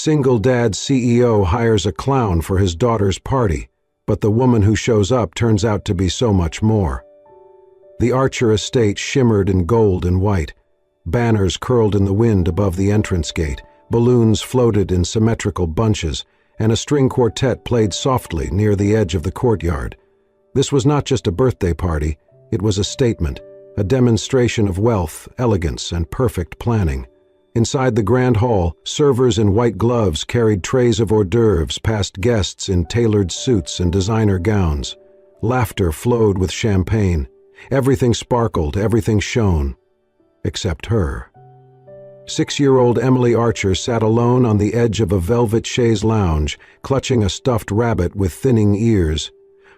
single dad CEO hires a clown for his daughter's party, but the woman who shows up turns out to be so much more. The Archer estate shimmered in gold and white. Banners curled in the wind above the entrance gate, balloons floated in symmetrical bunches, and a string quartet played softly near the edge of the courtyard. This was not just a birthday party, it was a statement, a demonstration of wealth, elegance, and perfect planning. Inside the grand hall, servers in white gloves carried trays of hors d'oeuvres past guests in tailored suits and designer gowns. Laughter flowed with champagne. Everything sparkled, everything shone. Except her. 6-year-old Emily Archer sat alone on the edge of a velvet chaise lounge, clutching a stuffed rabbit with thinning ears.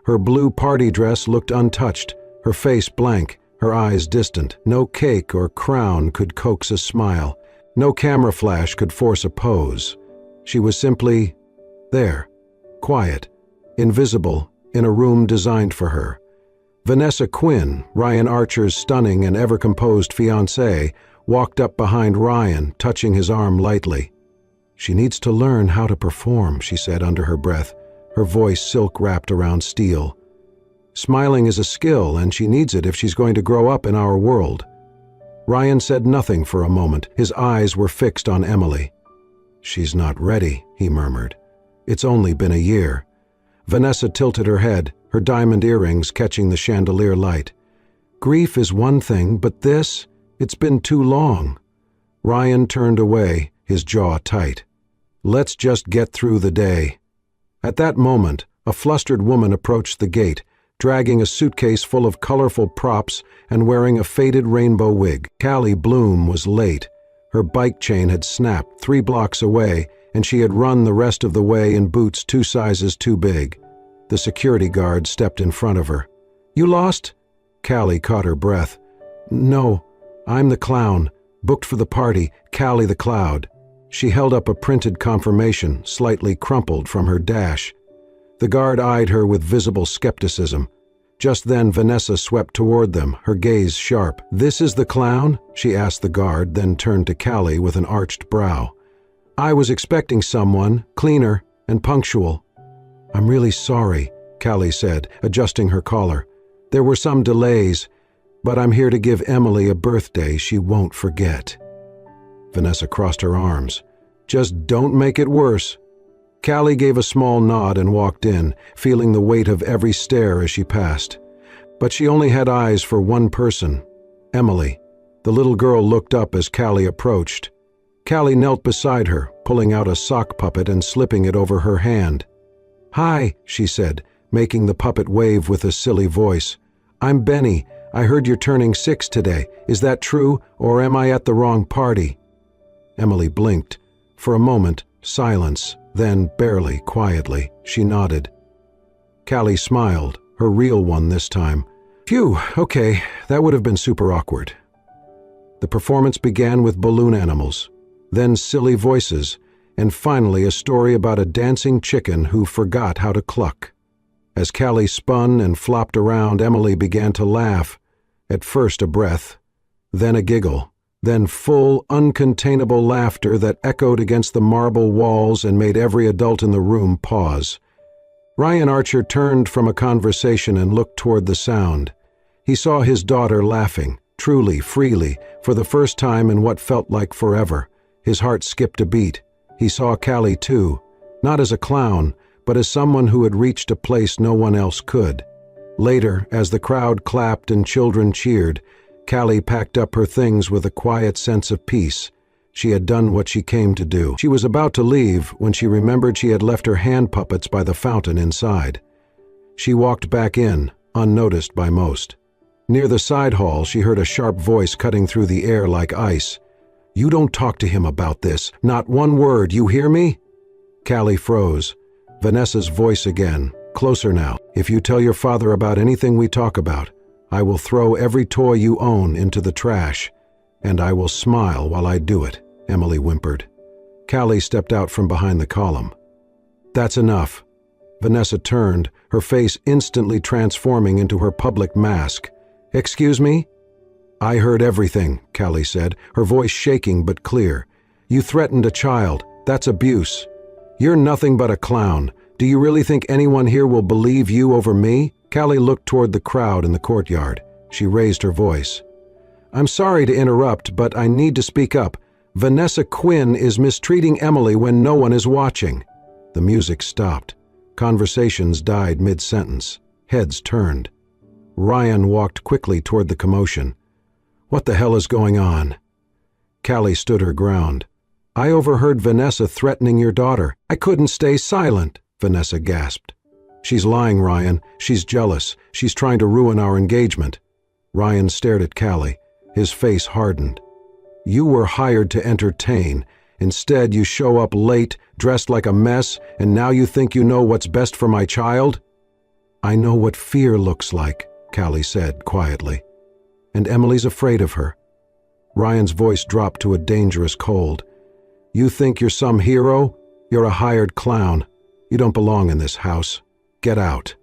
Her blue party dress looked untouched, her face blank, her eyes distant. No cake or crown could coax a smile. No camera flash could force a pose. She was simply there, quiet, invisible, in a room designed for her. Vanessa Quinn, Ryan Archer's stunning and ever-composed fiancée, walked up behind Ryan, touching his arm lightly. "She needs to learn how to perform," she said under her breath, her voice silk-wrapped around steel. "Smiling is a skill, and she needs it if she's going to grow up in our world." Ryan said nothing for a moment. His eyes were fixed on Emily. "She's not ready," he murmured. "It's only been a year." Vanessa tilted her head, her diamond earrings catching the chandelier light. "Grief is one thing, but this, it's been too long." Ryan turned away, his jaw tight. "Let's just get through the day." At that moment, a flustered woman approached the gate, dragging a suitcase full of colorful props and wearing a faded rainbow wig. Callie Bloom was late. Her bike chain had snapped 3 blocks away, and she had run the rest of the way in boots 2 sizes too big. The security guard stepped in front of her. "You lost?" Callie caught her breath. "No, I'm the clown, booked for the party, Callie the Cloud." She held up a printed confirmation, slightly crumpled from her dash. The guard eyed her with visible skepticism. Just then Vanessa swept toward them, her gaze sharp. "This is the clown?" she asked the guard, then turned to Callie with an arched brow. "I was expecting someone, cleaner and punctual." "I'm really sorry," Callie said, adjusting her collar. "There were some delays, but I'm here to give Emily a birthday she won't forget." Vanessa crossed her arms. "Just don't make it worse." Callie gave a small nod and walked in, feeling the weight of every stare as she passed. But she only had eyes for one person, Emily. The little girl looked up as Callie approached. Callie knelt beside her, pulling out a sock puppet and slipping it over her hand. "Hi," she said, making the puppet wave with a silly voice. "I'm Benny. I heard you're turning 6 today. Is that true, or am I at the wrong party?" Emily blinked. For a moment, silence. Then, barely, quietly, she nodded. Callie smiled, her real one this time. "Phew, okay, that would have been super awkward." The performance began with balloon animals, then silly voices, and finally a story about a dancing chicken who forgot how to cluck. As Callie spun and flopped around, Emily began to laugh, at first a breath, then a giggle. Then full, uncontainable laughter that echoed against the marble walls and made every adult in the room pause. Ryan Archer turned from a conversation and looked toward the sound. He saw his daughter laughing, truly, freely, for the first time in what felt like forever. His heart skipped a beat. He saw Callie too, not as a clown, but as someone who had reached a place no one else could. Later, as the crowd clapped and children cheered, Callie packed up her things with a quiet sense of peace. She had done what she came to do. She was about to leave when she remembered she had left her hand puppets by the fountain inside. She walked back in, unnoticed by most. Near the side hall, she heard a sharp voice cutting through the air like ice. "You don't talk to him about this. Not one word, you hear me?" Callie froze. Vanessa's voice again, closer now. "If you tell your father about anything we talk about, I will throw every toy you own into the trash, and I will smile while I do it," Emily whimpered. Callie stepped out from behind the column. "That's enough." Vanessa turned, her face instantly transforming into her public mask. "Excuse me?" "I heard everything," Callie said, her voice shaking but clear. "You threatened a child. That's abuse. You're nothing but a clown. Do you really think anyone here will believe you over me? Callie looked toward the crowd in the courtyard. She raised her voice. I'm sorry to interrupt, but I need to speak up. Vanessa Quinn is mistreating Emily when no one is watching. The music stopped. Conversations died mid-sentence. Heads turned. Ryan walked quickly toward the commotion. What the hell is going on? Callie stood her ground. I overheard Vanessa threatening your daughter. I couldn't stay silent, Vanessa gasped. She's lying, Ryan. She's jealous. She's trying to ruin our engagement. Ryan stared at Callie. His face hardened. You were hired to entertain. Instead, you show up late, dressed like a mess, and now you think you know what's best for my child? I know what fear looks like, Callie said quietly. And Emily's afraid of her. Ryan's voice dropped to a dangerous cold. You think you're some hero? You're a hired clown. You don't belong in this house. Get out.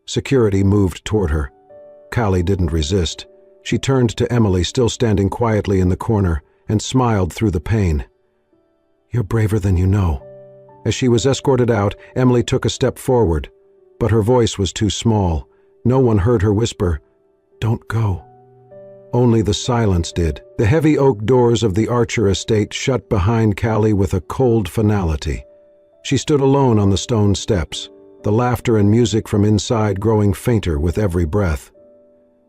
Security moved toward her. Callie didn't resist. She turned to Emily, still standing quietly in the corner, and smiled through the pain. You're braver than you know. As she was escorted out, Emily took a step forward, but her voice was too small. No one heard her whisper, Don't go. Only the silence did. The heavy oak doors of the Archer estate shut behind Callie with a cold finality. She stood alone on the stone steps, the laughter and music from inside growing fainter with every breath.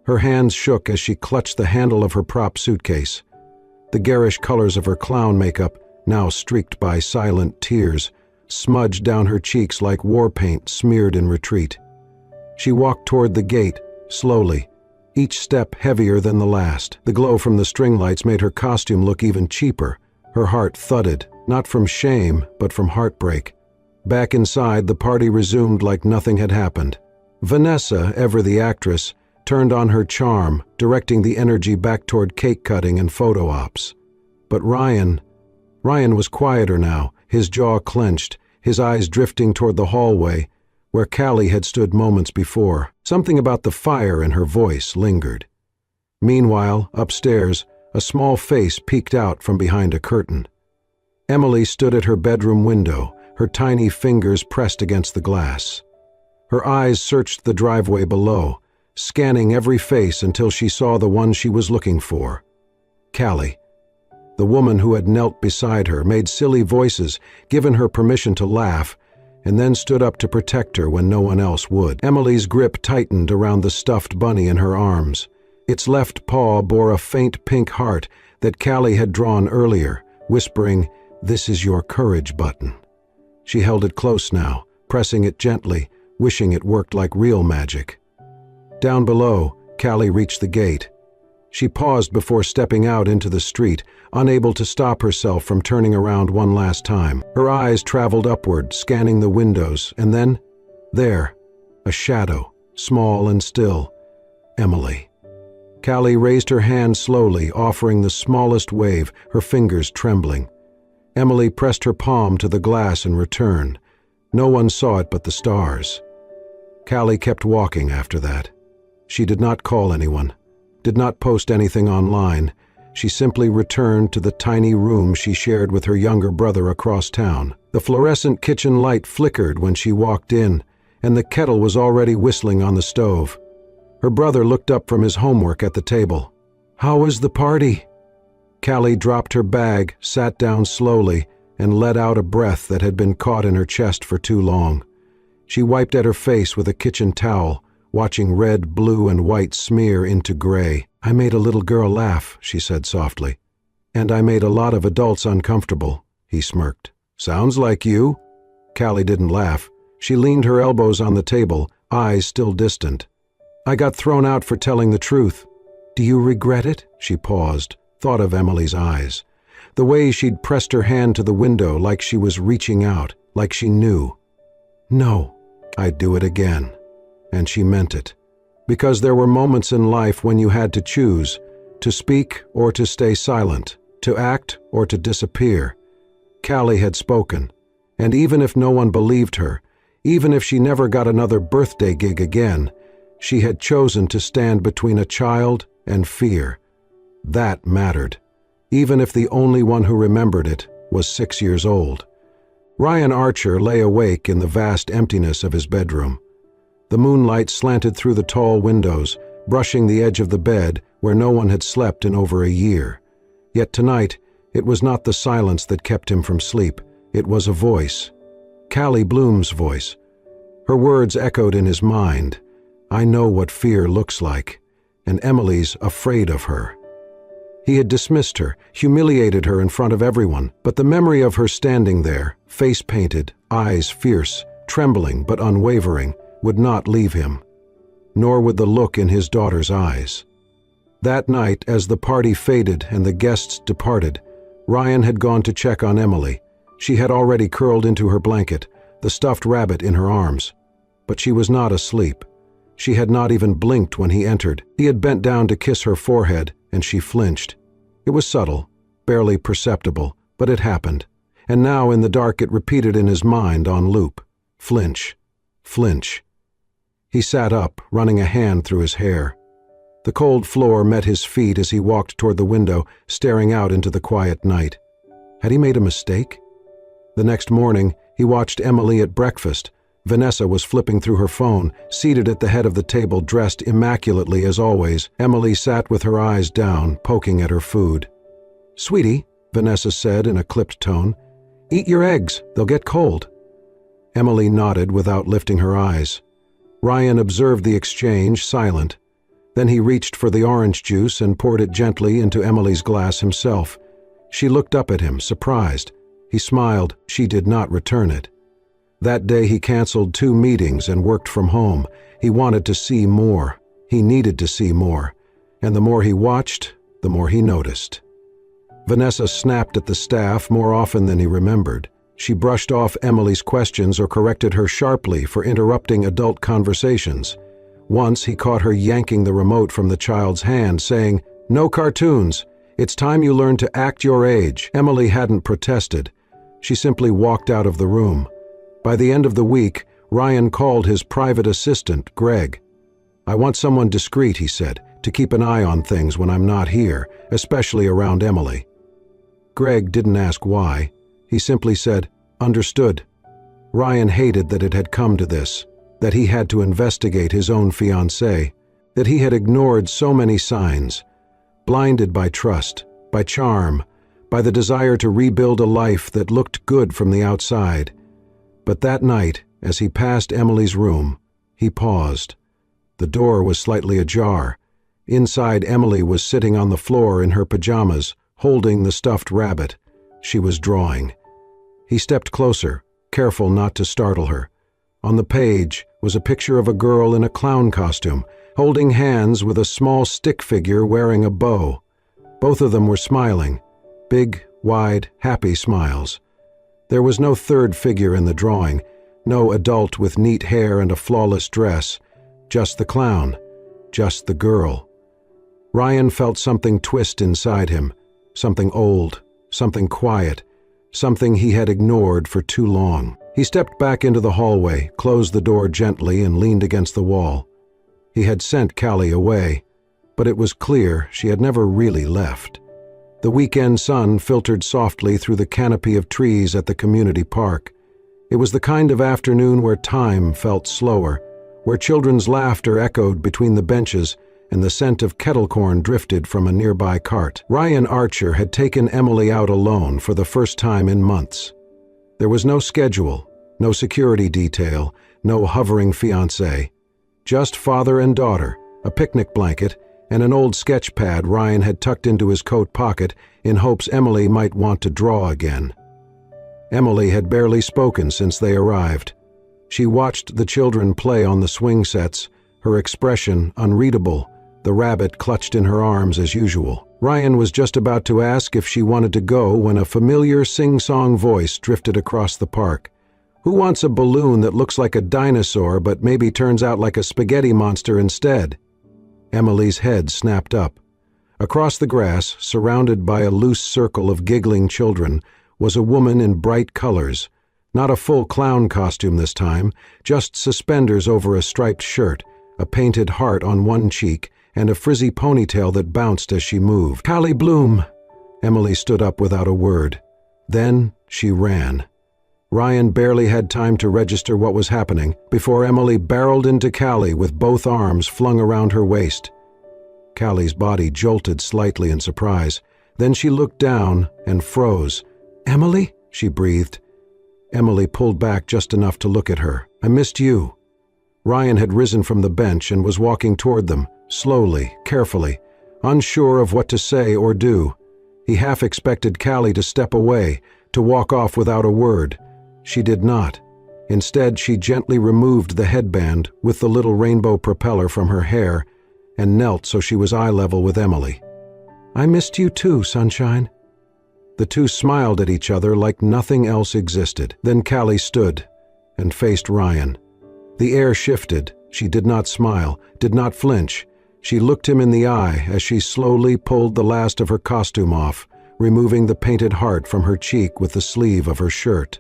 Her hands shook as she clutched the handle of her prop suitcase. The garish colors of her clown makeup, now streaked by silent tears, smudged down her cheeks like war paint smeared in retreat. She walked toward the gate, slowly, each step heavier than the last. The glow from the string lights made her costume look even cheaper. Her heart thudded, not from shame, but from heartbreak. Back inside, the party resumed like nothing had happened. Vanessa, ever the actress, turned on her charm, directing the energy back toward cake cutting and photo ops. But Ryan was quieter now, his jaw clenched, his eyes drifting toward the hallway, where Callie had stood moments before. Something about the fire in her voice lingered. Meanwhile, upstairs, a small face peeked out from behind a curtain. Emily stood at her bedroom window, her tiny fingers pressed against the glass. Her eyes searched the driveway below, scanning every face until she saw the one she was looking for. Callie. The woman who had knelt beside her made silly voices, given her permission to laugh, and then stood up to protect her when no one else would. Emily's grip tightened around the stuffed bunny in her arms. Its left paw bore a faint pink heart that Callie had drawn earlier, whispering, "This is your courage button." She held it close now, pressing it gently, wishing it worked like real magic. Down below, Callie reached the gate. She paused before stepping out into the street, unable to stop herself from turning around one last time. Her eyes traveled upward, scanning the windows, and then, there, a shadow, small and still. Emily. Callie raised her hand slowly, offering the smallest wave, her fingers trembling. Emily pressed her palm to the glass in return. No one saw it but the stars. Callie kept walking after that. She did not call anyone, did not post anything online. She simply returned to the tiny room she shared with her younger brother across town. The fluorescent kitchen light flickered when she walked in, and the kettle was already whistling on the stove. Her brother looked up from his homework at the table. "How was the party?" Callie dropped her bag, sat down slowly, and let out a breath that had been caught in her chest for too long. She wiped at her face with a kitchen towel, watching red, blue, and white smear into gray. "I made a little girl laugh," she said softly. "And I made a lot of adults uncomfortable," he smirked. "Sounds like you." Callie didn't laugh. She leaned her elbows on the table, eyes still distant. "I got thrown out for telling the truth." "Do you regret it?" She paused, thought of Emily's eyes. The way she'd pressed her hand to the window like she was reaching out, like she knew. "No, I'd do it again." And she meant it. Because there were moments in life when you had to choose, to speak or to stay silent, to act or to disappear. Callie had spoken, and even if no one believed her, even if she never got another birthday gig again, she had chosen to stand between a child and fear. That mattered, even if the only one who remembered it was 6 years old. Ryan Archer lay awake in the vast emptiness of his bedroom. The moonlight slanted through the tall windows, brushing the edge of the bed where no one had slept in over a year. Yet tonight, it was not the silence that kept him from sleep. It was a voice. Callie Bloom's voice. Her words echoed in his mind. "I know what fear looks like, and Emily's afraid of her." He had dismissed her, humiliated her in front of everyone, but the memory of her standing there, face painted, eyes fierce, trembling but unwavering, would not leave him. Nor would the look in his daughter's eyes. That night, as the party faded and the guests departed, Ryan had gone to check on Emily. She had already curled into her blanket, the stuffed rabbit in her arms. But she was not asleep. She had not even blinked when he entered. He had bent down to kiss her forehead, and she flinched. It was subtle, barely perceptible, but it happened. And now in the dark it repeated in his mind on loop. Flinch. Flinch. He sat up, running a hand through his hair. The cold floor met his feet as he walked toward the window, staring out into the quiet night. Had he made a mistake? The next morning, he watched Emily at breakfast. Vanessa was flipping through her phone, seated at the head of the table, dressed immaculately as always. Emily sat with her eyes down, poking at her food. "Sweetie," Vanessa said in a clipped tone, "eat your eggs, they'll get cold." Emily nodded without lifting her eyes. Ryan observed the exchange, silent. Then he reached for the orange juice and poured it gently into Emily's glass himself. She looked up at him, surprised. He smiled. She did not return it. That day he canceled 2 meetings and worked from home. He wanted to see more. He needed to see more. And the more he watched, the more he noticed. Vanessa snapped at the staff more often than he remembered. She brushed off Emily's questions or corrected her sharply for interrupting adult conversations. Once he caught her yanking the remote from the child's hand, saying, "No cartoons. It's time you learned to act your age." Emily hadn't protested. She simply walked out of the room. By the end of the week, Ryan called his private assistant, Greg. "I want someone discreet," he said, "to keep an eye on things when I'm not here, especially around Emily." Greg didn't ask why. He simply said, "Understood." Ryan hated that it had come to this, that he had to investigate his own fiancée, that he had ignored so many signs, blinded by trust, by charm, by the desire to rebuild a life that looked good from the outside. But that night, as he passed Emily's room, he paused. The door was slightly ajar. Inside, Emily was sitting on the floor in her pajamas, holding the stuffed rabbit. She was drawing. He stepped closer, careful not to startle her. On the page was a picture of a girl in a clown costume, holding hands with a small stick figure wearing a bow. Both of them were smiling, big, wide, happy smiles. There was no third figure in the drawing, no adult with neat hair and a flawless dress, just the clown, just the girl. Ryan felt something twist inside him, something old, something quiet, something he had ignored for too long. He stepped back into the hallway, closed the door gently, and leaned against the wall. He had sent Callie away, but it was clear she had never really left. The weekend sun filtered softly through the canopy of trees at the community park. It was the kind of afternoon where time felt slower, where children's laughter echoed between the benches and the scent of kettle corn drifted from a nearby cart. Ryan Archer had taken Emily out alone for the first time in months. There was no schedule, no security detail, no hovering fiancé. Just father and daughter, a picnic blanket, and an old sketch pad Ryan had tucked into his coat pocket in hopes Emily might want to draw again. Emily had barely spoken since they arrived. She watched the children play on the swing sets, her expression unreadable, the rabbit clutched in her arms as usual. Ryan was just about to ask if she wanted to go when a familiar sing-song voice drifted across the park. "Who wants a balloon that looks like a dinosaur but maybe turns out like a spaghetti monster instead?" Emily's head snapped up. Across the grass, surrounded by a loose circle of giggling children, was a woman in bright colors. Not a full clown costume this time, just suspenders over a striped shirt, a painted heart on one cheek, and a frizzy ponytail that bounced as she moved. "Callie Bloom!" Emily stood up without a word. Then she ran. Ryan barely had time to register what was happening before Emily barreled into Callie with both arms flung around her waist. Callie's body jolted slightly in surprise. Then she looked down and froze. "Emily?" she breathed. Emily pulled back just enough to look at her. "I missed you." Ryan had risen from the bench and was walking toward them, slowly, carefully, unsure of what to say or do. He half expected Callie to step away, to walk off without a word. She did not. Instead, she gently removed the headband with the little rainbow propeller from her hair and knelt so she was eye level with Emily. "I missed you too, sunshine." The two smiled at each other like nothing else existed. Then Callie stood and faced Ryan. The air shifted. She did not smile, did not flinch. She looked him in the eye as she slowly pulled the last of her costume off, removing the painted heart from her cheek with the sleeve of her shirt.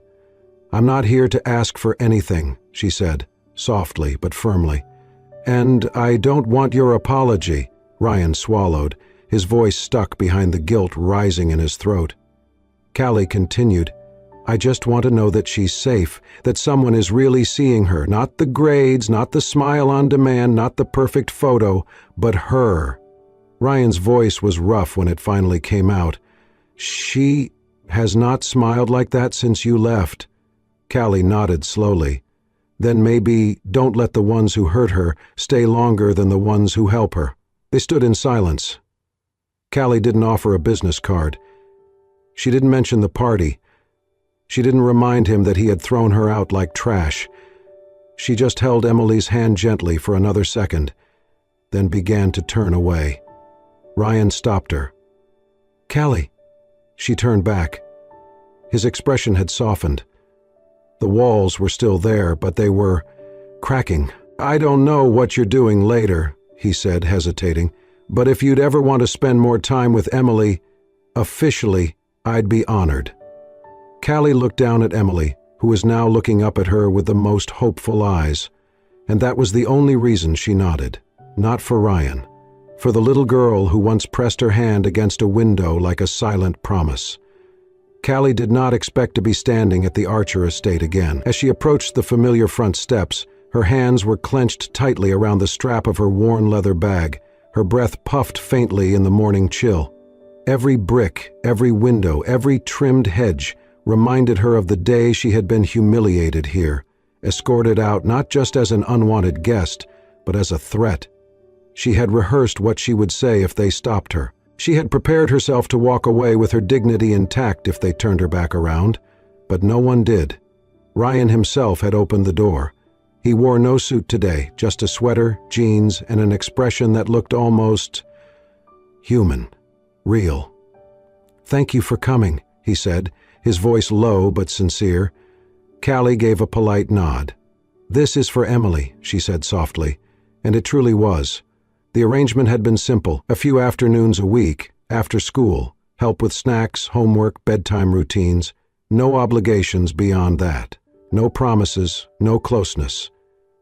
"I'm not here to ask for anything," she said, softly but firmly. "And I don't want your apology." Ryan swallowed, his voice stuck behind the guilt rising in his throat. Callie continued, "I just want to know that she's safe, that someone is really seeing her, not the grades, not the smile on demand, not the perfect photo, but her." Ryan's voice was rough when it finally came out. "She has not smiled like that since you left." Callie nodded slowly. "Then maybe don't let the ones who hurt her stay longer than the ones who help her." They stood in silence. Callie didn't offer a business card. She didn't mention the party. She didn't remind him that he had thrown her out like trash. She just held Emily's hand gently for another second, then began to turn away. Ryan stopped her. "Callie." She turned back. His expression had softened. The walls were still there, but they were cracking. "I don't know what you're doing later," he said, hesitating, "but if you'd ever want to spend more time with Emily, officially, I'd be honored." Callie looked down at Emily, who was now looking up at her with the most hopeful eyes, and that was the only reason she nodded. Not for Ryan. For the little girl who once pressed her hand against a window like a silent promise. Callie did not expect to be standing at the Archer estate again. As she approached the familiar front steps, her hands were clenched tightly around the strap of her worn leather bag. Her breath puffed faintly in the morning chill. Every brick, every window, every trimmed hedge reminded her of the day she had been humiliated here, escorted out not just as an unwanted guest, but as a threat. She had rehearsed what she would say if they stopped her. She had prepared herself to walk away with her dignity intact if they turned her back around, but no one did. Ryan himself had opened the door. He wore no suit today, just a sweater, jeans, and an expression that looked almost human, real. "Thank you for coming," he said, his voice low but sincere. Callie gave a polite nod. "This is for Emily," she said softly, and it truly was. The arrangement had been simple: a few afternoons a week, after school, help with snacks, homework, bedtime routines. No obligations beyond that. No promises, no closeness.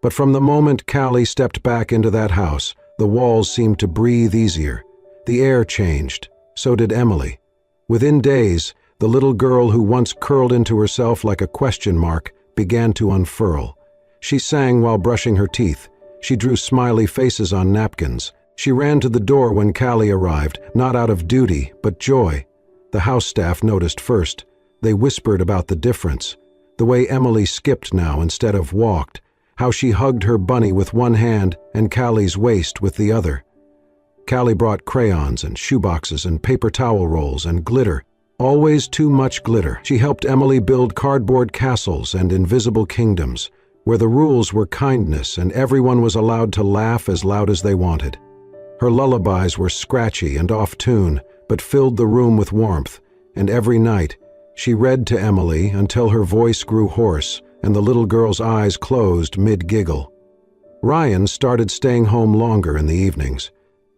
But from the moment Callie stepped back into that house, the walls seemed to breathe easier. The air changed. So did Emily. Within days, the little girl who once curled into herself like a question mark began to unfurl. She sang while brushing her teeth. She drew smiley faces on napkins. She ran to the door when Callie arrived, not out of duty, but joy. The house staff noticed first. They whispered about the difference. The way Emily skipped now instead of walked. How she hugged her bunny with one hand and Callie's waist with the other. Callie brought crayons and shoeboxes and paper towel rolls and glitter. Always too much glitter. She helped Emily build cardboard castles and invisible kingdoms, where the rules were kindness and everyone was allowed to laugh as loud as they wanted. Her lullabies were scratchy and off-tune, but filled the room with warmth, and every night she read to Emily until her voice grew hoarse and the little girl's eyes closed mid-giggle. Ryan started staying home longer in the evenings.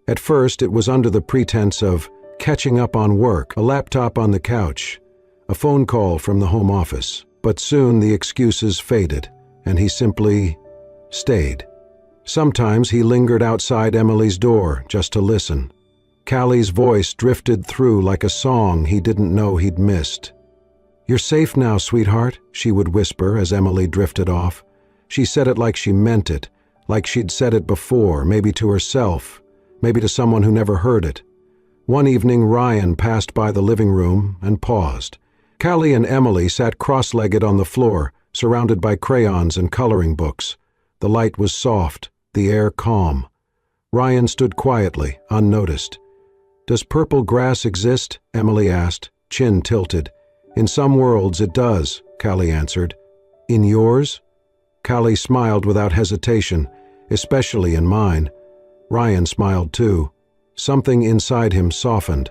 At first, it was under the pretense of catching up on work, a laptop on the couch, a phone call from the home office. But soon the excuses faded, and he simply stayed. Sometimes he lingered outside Emily's door just to listen. Callie's voice drifted through like a song he didn't know he'd missed. "You're safe now, sweetheart," she would whisper as Emily drifted off. She said it like she meant it, like she'd said it before, maybe to herself, maybe to someone who never heard it. One evening, Ryan passed by the living room and paused. Callie and Emily sat cross-legged on the floor, surrounded by crayons and coloring books. The light was soft, the air calm. Ryan stood quietly, unnoticed. "Does purple grass exist?" Emily asked, chin tilted. "In some worlds it does," Callie answered. "In yours?" Callie smiled without hesitation, especially in mine. Ryan smiled too. Something inside him softened.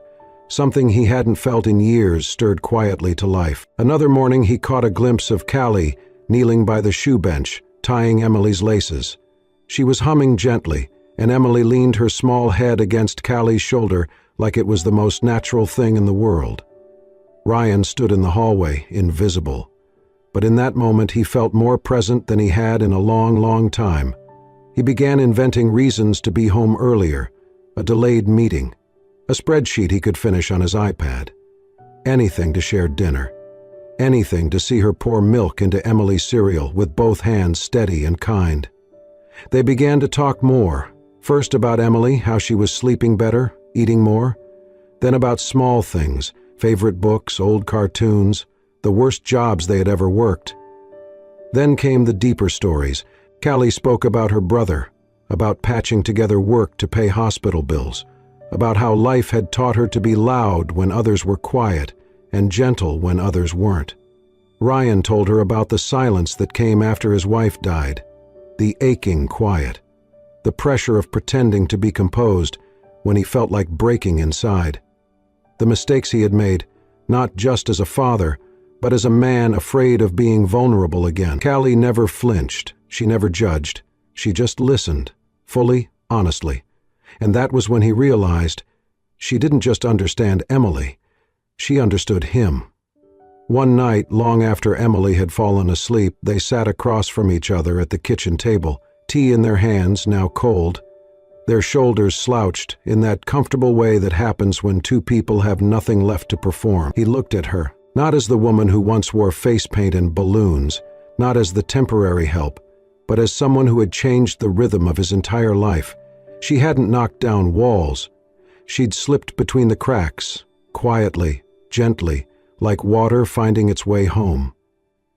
Something he hadn't felt in years stirred quietly to life. Another morning he caught a glimpse of Callie kneeling by the shoe bench, tying Emily's laces. She was humming gently, and Emily leaned her small head against Callie's shoulder like it was the most natural thing in the world. Ryan stood in the hallway, invisible. But in that moment he felt more present than he had in a long, long time. He began inventing reasons to be home earlier, a delayed meeting, a spreadsheet he could finish on his iPad. Anything to share dinner. Anything to see her pour milk into Emily's cereal with both hands steady and kind. They began to talk more, first about Emily, how she was sleeping better, eating more, then about small things, favorite books, old cartoons, the worst jobs they had ever worked. Then came the deeper stories. Callie spoke about her brother, about patching together work to pay hospital bills, about how life had taught her to be loud when others were quiet and gentle when others weren't. Ryan told her about the silence that came after his wife died, the aching quiet, the pressure of pretending to be composed when he felt like breaking inside, the mistakes he had made, not just as a father, but as a man afraid of being vulnerable again. Callie never flinched, she never judged, she just listened, fully, honestly. And that was when he realized she didn't just understand Emily, she understood him. One night, long after Emily had fallen asleep, they sat across from each other at the kitchen table, tea in their hands, now cold, their shoulders slouched in that comfortable way that happens when two people have nothing left to perform. He looked at her, not as the woman who once wore face paint and balloons, not as the temporary help, but as someone who had changed the rhythm of his entire life. She hadn't knocked down walls. She'd slipped between the cracks, quietly, gently, like water finding its way home.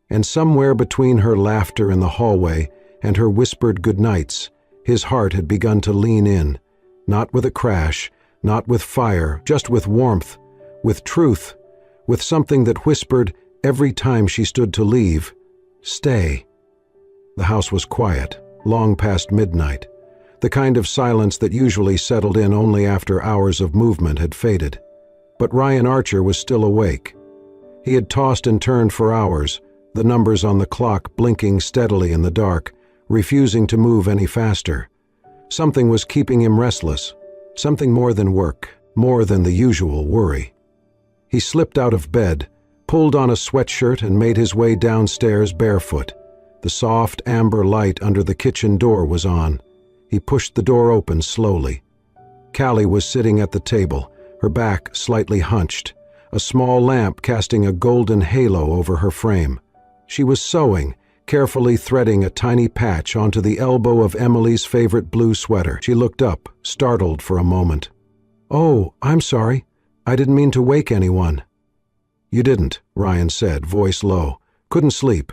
And somewhere between her laughter in the hallway and her whispered goodnights, his heart had begun to lean in, not with a crash, not with fire, just with warmth, with truth, with something that whispered every time she stood to leave, "Stay." The house was quiet, long past midnight, the kind of silence that usually settled in only after hours of movement had faded. But Ryan Archer was still awake. He had tossed and turned for hours, the numbers on the clock blinking steadily in the dark, refusing to move any faster. Something was keeping him restless, something more than work, more than the usual worry. He slipped out of bed, pulled on a sweatshirt and made his way downstairs barefoot. The soft amber light under the kitchen door was on. He pushed the door open slowly. Callie was sitting at the table, her back slightly hunched, a small lamp casting a golden halo over her frame. She was sewing, carefully threading a tiny patch onto the elbow of Emily's favorite blue sweater. She looked up, startled for a moment. "Oh, I'm sorry. I didn't mean to wake anyone." "You didn't," Ryan said, voice low. "Couldn't sleep."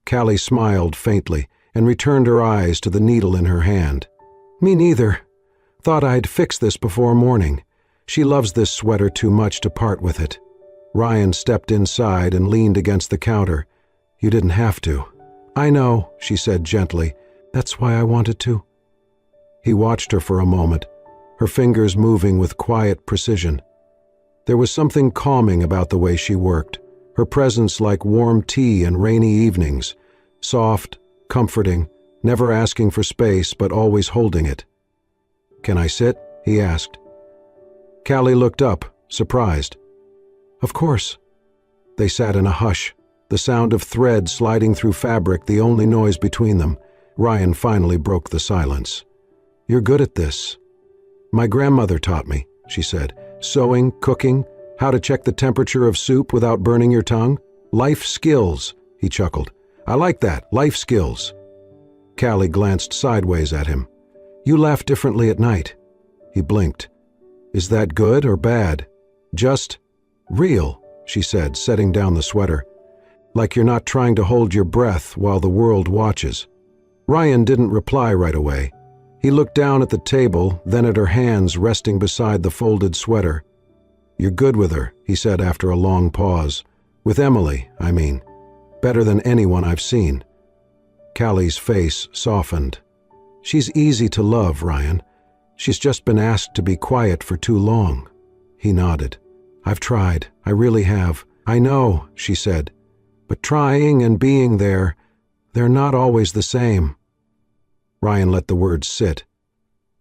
Callie smiled faintly and returned her eyes to the needle in her hand. "Me neither. Thought I'd fix this before morning. She loves this sweater too much to part with it." Ryan stepped inside and leaned against the counter. "You didn't have to." "I know," she said gently. "That's why I wanted to." He watched her for a moment, her fingers moving with quiet precision. There was something calming about the way she worked, her presence like warm tea in rainy evenings, soft, comforting, never asking for space but always holding it. "Can I sit?" he asked. Callie looked up, surprised. "Of course." They sat in a hush, the sound of thread sliding through fabric the only noise between them. Ryan finally broke the silence. "You're good at this." "My grandmother taught me," she said. "Sewing, cooking, how to check the temperature of soup without burning your tongue." Life skills, he chuckled. I like that, life skills. Callie glanced sideways at him. You laugh differently at night. He blinked. Is that good or bad? Just real, she said, setting down the sweater. Like you're not trying to hold your breath while the world watches. Ryan didn't reply right away. He looked down at the table, then at her hands resting beside the folded sweater. You're good with her, he said after a long pause. With Emily, I mean. Better than anyone I've seen. Callie's face softened. She's easy to love, Ryan. She's just been asked to be quiet for too long. He nodded. I've tried. I really have. I know, she said. But trying and being there, they're not always the same. Ryan let the words sit.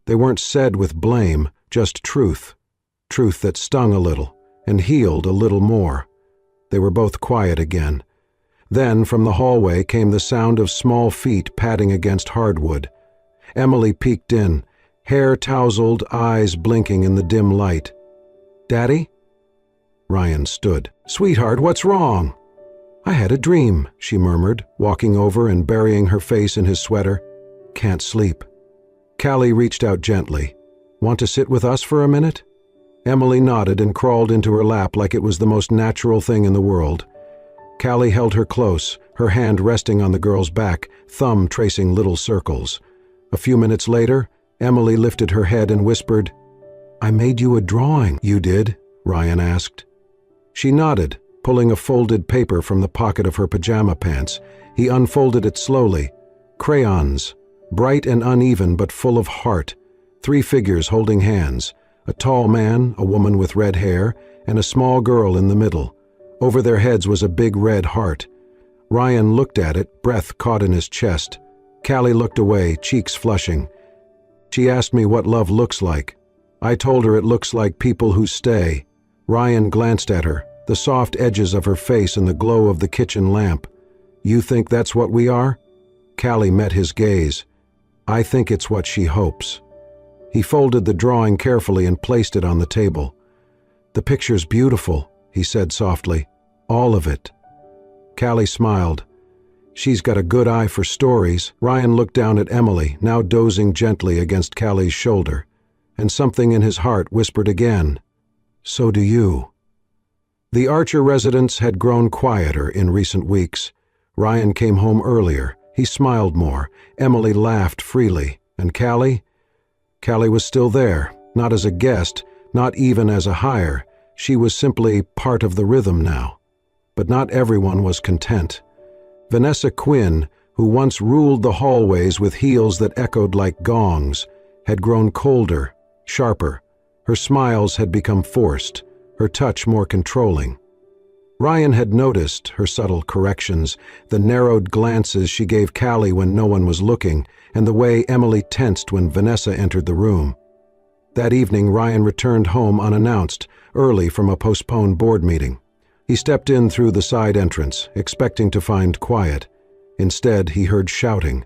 They weren't said with blame, just truth. Truth that stung a little and healed a little more. They were both quiet again. Then from the hallway came the sound of small feet padding against hardwood. Emily peeked in, hair tousled, eyes blinking in the dim light. Daddy? Ryan stood. Sweetheart, what's wrong? I had a dream, she murmured, walking over and burying her face in his sweater. Can't sleep. Callie reached out gently. Want to sit with us for a minute? Emily nodded and crawled into her lap like it was the most natural thing in the world. Callie held her close, her hand resting on the girl's back, thumb tracing little circles. A few minutes later, Emily lifted her head and whispered, I made you a drawing. You did? Ryan asked. She nodded, pulling a folded paper from the pocket of her pajama pants. He unfolded it slowly. Crayons, bright and uneven but full of heart. 3 figures holding hands. A tall man, a woman with red hair, and a small girl in the middle. Over their heads was a big red heart. Ryan looked at it, breath caught in his chest. Callie looked away, cheeks flushing. She asked me what love looks like. I told her it looks like people who stay. Ryan glanced at her, the soft edges of her face in the glow of the kitchen lamp. You think that's what we are? Callie met his gaze. I think it's what she hopes. He folded the drawing carefully and placed it on the table. The picture's beautiful, he said softly. All of it. Callie smiled. She's got a good eye for stories. Ryan looked down at Emily, now dozing gently against Callie's shoulder, and something in his heart whispered again, so do you. The Archer residence had grown quieter in recent weeks. Ryan came home earlier. He smiled more. Emily laughed freely. And Callie? Callie was still there, not as a guest, not even as a hire. She was simply part of the rhythm now. But not everyone was content. Vanessa Quinn, who once ruled the hallways with heels that echoed like gongs, had grown colder, sharper. Her smiles had become forced, her touch more controlling. Ryan had noticed her subtle corrections, the narrowed glances she gave Callie when no one was looking, and the way Emily tensed when Vanessa entered the room. That evening, Ryan returned home unannounced, early from a postponed board meeting. He stepped in through the side entrance, expecting to find quiet. Instead, he heard shouting.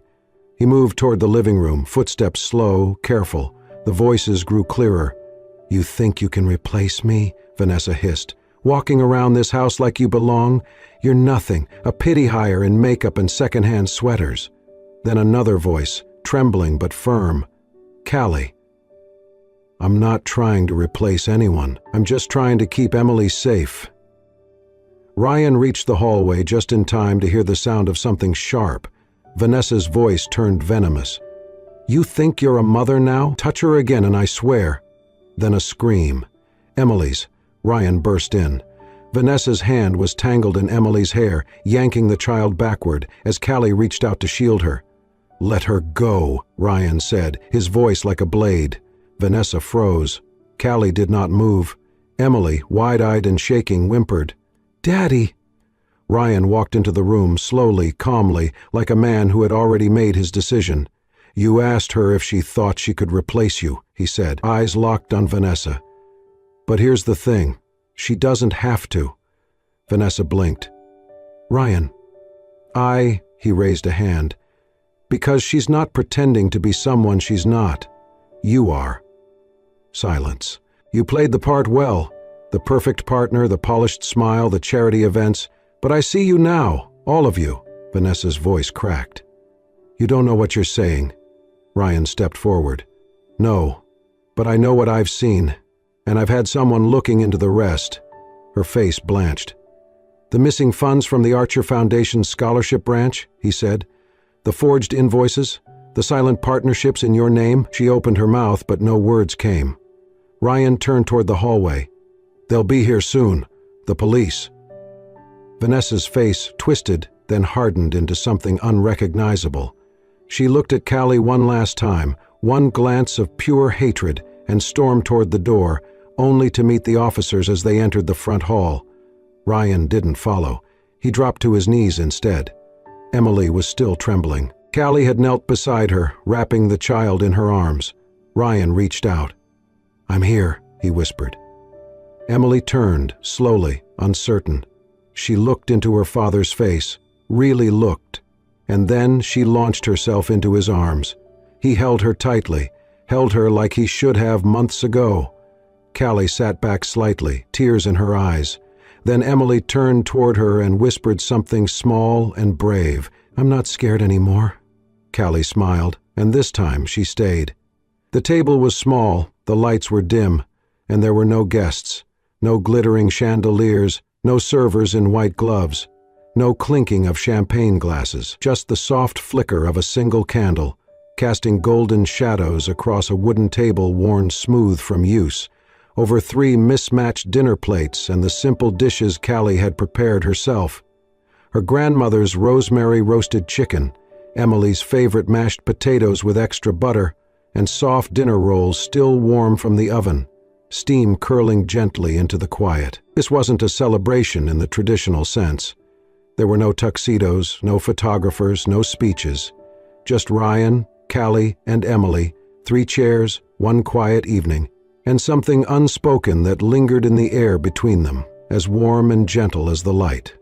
He moved toward the living room, footsteps slow, careful. The voices grew clearer. You think you can replace me? Vanessa hissed. Walking around this house like you belong? You're nothing, a pity hire in makeup and secondhand sweaters. Then another voice, trembling but firm. Callie. I'm not trying to replace anyone. I'm just trying to keep Emily safe. Ryan reached the hallway just in time to hear the sound of something sharp. Vanessa's voice turned venomous. You think you're a mother now? Touch her again and I swear. Then a scream. Emily's. Ryan burst in. Vanessa's hand was tangled in Emily's hair, yanking the child backward as Callie reached out to shield her. Let her go, Ryan said, his voice like a blade. Vanessa froze. Callie did not move. Emily, wide-eyed and shaking, whimpered. Daddy! Ryan walked into the room slowly, calmly, like a man who had already made his decision. You asked her if she thought she could replace you, he said, eyes locked on Vanessa. But here's the thing. She doesn't have to. Vanessa blinked. Ryan. He raised a hand. Because she's not pretending to be someone she's not. You are. Silence. You played the part well. The perfect partner, the polished smile, the charity events. "But I see you now, all of you," Vanessa's voice cracked. "You don't know what you're saying." Ryan stepped forward. "No, but I know what I've seen, and I've had someone looking into the rest." Her face blanched. "The missing funds from the Archer Foundation's scholarship branch," he said. "The forged invoices, the silent partnerships in your name." She opened her mouth, but no words came. Ryan turned toward the hallway. "They'll be here soon. The police." Vanessa's face twisted, then hardened into something unrecognizable. She looked at Callie one last time, one glance of pure hatred, and stormed toward the door, only to meet the officers as they entered the front hall. Ryan didn't follow. He dropped to his knees instead. Emily was still trembling. Callie had knelt beside her, wrapping the child in her arms. Ryan reached out. "I'm here," he whispered. Emily turned, slowly, uncertain. She looked into her father's face, really looked, and then she launched herself into his arms. He held her tightly, held her like he should have months ago. Callie sat back slightly, tears in her eyes. Then Emily turned toward her and whispered something small and brave. "I'm not scared anymore." Callie smiled, and this time she stayed. The table was small, the lights were dim, and there were no guests, no glittering chandeliers, no servers in white gloves, no clinking of champagne glasses, just the soft flicker of a single candle, casting golden shadows across a wooden table worn smooth from use, over 3 mismatched dinner plates and the simple dishes Callie had prepared herself. Her grandmother's rosemary roasted chicken, Emily's favorite mashed potatoes with extra butter, and soft dinner rolls still warm from the oven, steam curling gently into the quiet. This wasn't a celebration in the traditional sense. There were no tuxedos, no photographers, no speeches. Just Ryan, Callie, and Emily, 3 chairs, 1 quiet evening, and something unspoken that lingered in the air between them, as warm and gentle as the light.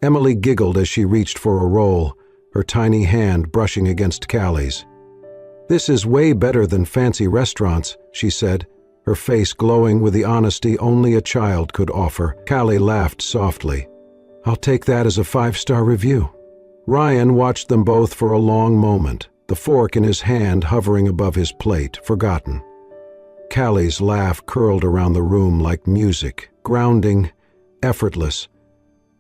Emily giggled as she reached for a roll, her tiny hand brushing against Callie's. "This is way better than fancy restaurants," she said, her face glowing with the honesty only a child could offer. Callie laughed softly. "I'll take that as a 5-star review." Ryan watched them both for a long moment, the fork in his hand hovering above his plate, forgotten. Callie's laugh curled around the room like music, grounding, effortless.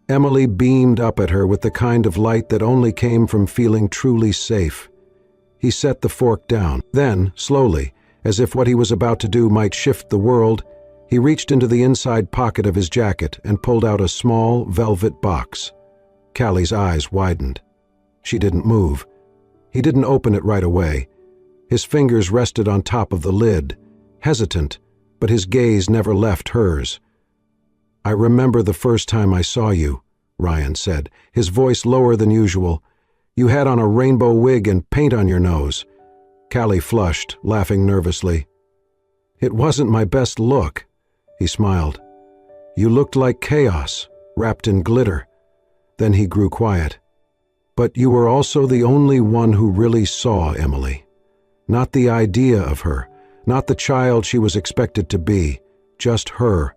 Emily beamed up at her with the kind of light that only came from feeling truly safe. He set the fork down. Then, slowly, as if what he was about to do might shift the world, he reached into the inside pocket of his jacket and pulled out a small, velvet box. Callie's eyes widened. She didn't move. He didn't open it right away. His fingers rested on top of the lid, hesitant, but his gaze never left hers. "I remember the first time I saw you," Ryan said, his voice lower than usual. "You had on a rainbow wig and paint on your nose." Callie flushed, laughing nervously. "It wasn't my best look," he smiled. "You looked like chaos, wrapped in glitter." Then he grew quiet. "But you were also the only one who really saw Emily. Not the idea of her, not the child she was expected to be, just her.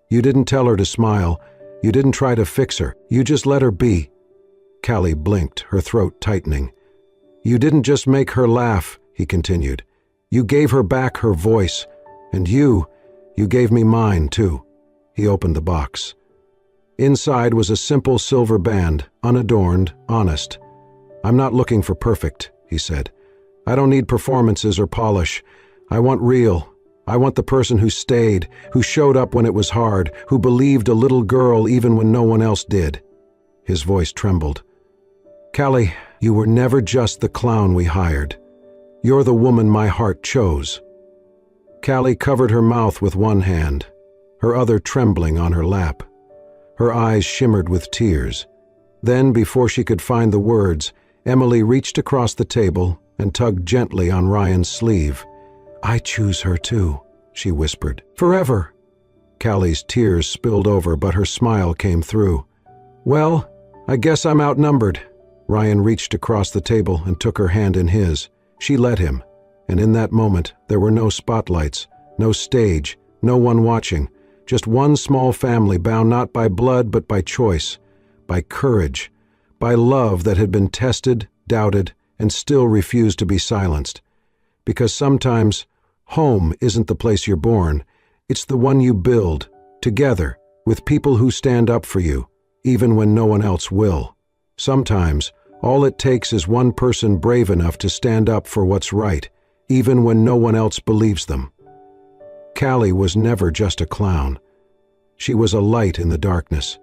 You didn't tell her to smile. You didn't try to fix her. You just let her be." Callie blinked, her throat tightening. "You didn't just make her laugh," he continued. "You gave her back her voice. And you gave me mine, too." He opened the box. Inside was a simple silver band, unadorned, honest. "I'm not looking for perfect," he said. "I don't need performances or polish. I want real. I want the person who stayed, who showed up when it was hard, who believed a little girl even when no one else did." His voice trembled. "Callie, you were never just the clown we hired. You're the woman my heart chose." Callie covered her mouth with one hand, her other trembling on her lap. Her eyes shimmered with tears. Then, before she could find the words, Emily reached across the table and tugged gently on Ryan's sleeve. "I choose her too," she whispered. "Forever." Callie's tears spilled over, but her smile came through. "Well, I guess I'm outnumbered." Ryan reached across the table and took her hand in his. She let him, and in that moment there were no spotlights, no stage, no one watching, Just one small family bound not by blood but by choice, by courage, by love that had been tested, doubted, and still refused to be silenced. Because sometimes home isn't the place you're born, it's the one you build, together, with people who stand up for you, even when no one else will. Sometimes, all it takes is one person brave enough to stand up for what's right, even when no one else believes them. Callie was never just a clown. She was a light in the darkness,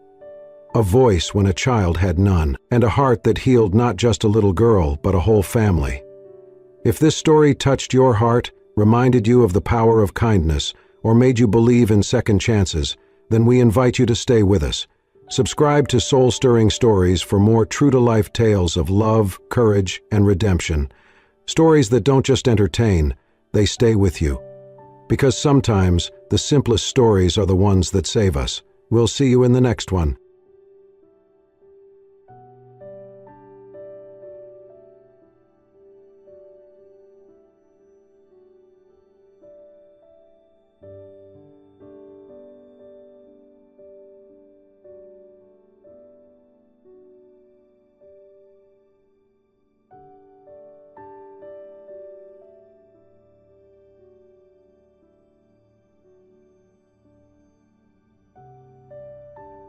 a voice when a child had none, and a heart that healed not just a little girl, but a whole family. If this story touched your heart, reminded you of the power of kindness, or made you believe in second chances, then we invite you to stay with us. Subscribe to Soul-Stirring Stories for more true-to-life tales of love, courage, and redemption. Stories that don't just entertain, they stay with you. Because sometimes, the simplest stories are the ones that save us. We'll see you in the next one.